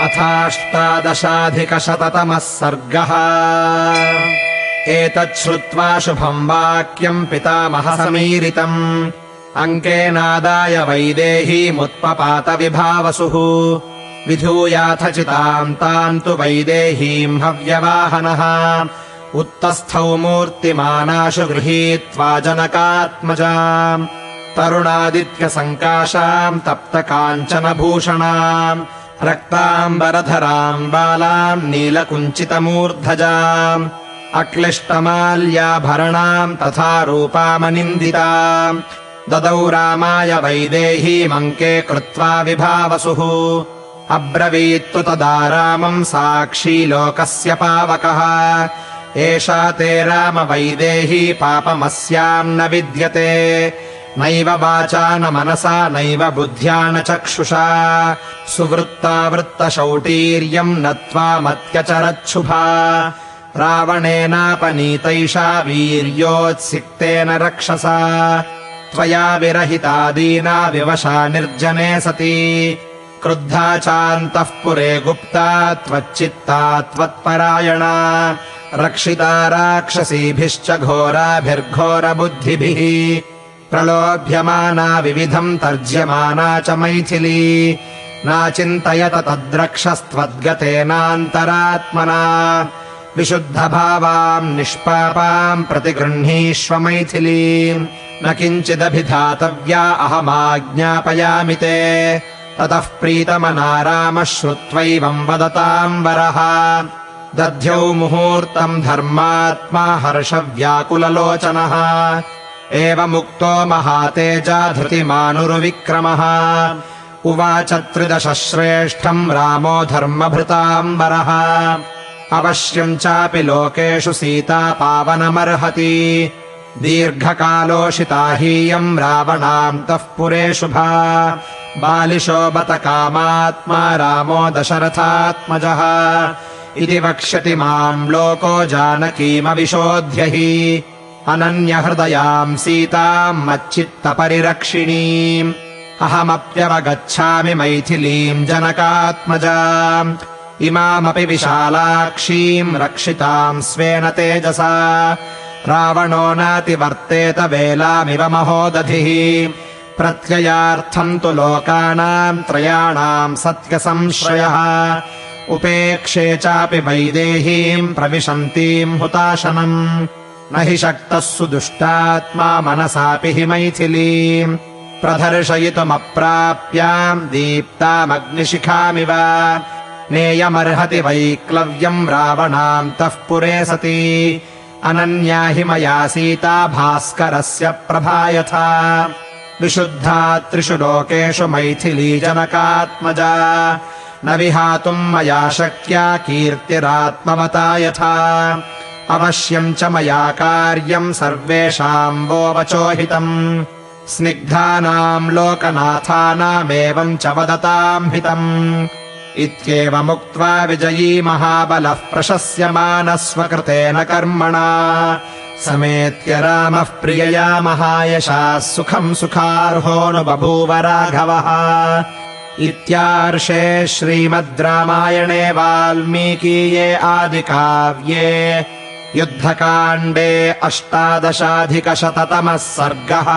अथाष्टादशाधिकशततमः सर्गः। एतच्छ्रुत्वा शुभम् वाक्यम् पितामहसमीरितम् अङ्केनादाय वैदेहीमुत्पपात विभावसुः। विधूयाथ चिताम् ताम् तु वैदेहीम् हव्यवाहनः उत्तस्थौ मूर्तिमानाशु गृहीत्वा जनकात्मजाम् तरुणादित्यसङ्काशाम् तप्तकाञ्चनभूषणाम् रक्ताम्बरधराम् बालाम् नीलकुञ्चितमूर्धजाम् अक्लिष्टमाल्याभरणाम् तथा रूपामनिन्दिताम् ददौ रामाय वैदेहीमङ्के कृत्वा विभावसुः। अब्रवीत्तु तदा रामम् साक्षी लोकस्य पावकः एषा ते राम वैदेही पापमस्याम् न विद्यते नैव वाचा न मनसा नैव बुद्ध्या न चक्षुषा सुवृत्तावृत्तशौटीर्यम् नत्वा मत्यचरच्छुभा रावणेनापनीतैषा वीर्योत्सिक्तेन रक्षसा त्वया विरहिता दीना विवशा निर्जने सती क्रुद्धा चान्तःपुरे गुप्ता त्वच्चित्ता त्वत्परायणा रक्षिता राक्षसीभिश्च घोराभिर्घोरबुद्धिभिः प्रलोभ्यमाना विविधम् तर्ज्यमाना च मैथिली नाचिन्तयत तद्रक्षस्त्वद्गतेनान्तरात्मना विशुद्धभावाम् निष्पापाम् प्रतिगृह्णीष्व मैथिलीम् न किञ्चिदभिधातव्या अहमाज्ञापयामि ते ततः प्रीतमना रामः श्रुत्वैवम् वदताम् वरः दध्यौ मुहूर्तम् धर्मात्मा हर्षव्याकुललोचनः एवमुक्तो महातेजा धृतिमानुरुविक्रमः उवाच त्रिदशश्रेष्ठम् रामो धर्मभृताम् वरः अवश्यम् चापि लोकेषु सीता पावनमर्हति दीर्घकालोषिता हीयम् रावणान्तः पुरे शुभा बालिशो बत कामात्मा रामो दशरथात्मजः इति वक्ष्यति माम् लोको जानकीमविशोध्य हि अनन्यहृदयाम् सीताम् मच्चित्तपरिरक्षिणीम् अहमप्यवगच्छामि मैथिलीम् जनकात्मजाम् इमामपि विशालाक्षीम् रक्षिताम् स्वेन तेजसा रावणो नातिवर्तेत वेलामिव महोदधिः प्रत्ययार्थम् तु लोकानाम् त्रयाणाम् सत्यसंश्रयः उपेक्षे चापि वैदेहीम् प्रविशन्तीम् हुताशनम् न हि शक्तः सुदुष्टात्मा मनसापि हि मैथिलीम् प्रदर्शयितुमप्राप्याम् दीप्तामग्निशिखामिव नेयमर्हति वैक्लव्यम् रावणान्तः पुरे सती अनन्या हि मया सीता भास्करस्य प्रभा यथा विशुद्धा त्रिषु लोकेषु मैथिली जनकात्मजा न विहातुम् मया शक्या कीर्तिरात्मवता यथा अवश्यम् च मया कार्यम् सर्वेषाम् वो वचोहितम् स्निग्धानाम् लोकनाथानामेवम् च वदताम् हितम् इत्येवमुक्त्वा विजयी महाबलः प्रशस्यमानः स्वकृतेन कर्मणा समेत्य रामः प्रियया महायशाः सुखम् सुखार्होऽनुबभूव राघवः। इत्यार्षे श्रीमद् रामायणे वाल्मीकीये आदिकाव्ये युद्धकाण्डे 18अधिकशततमः सर्गः।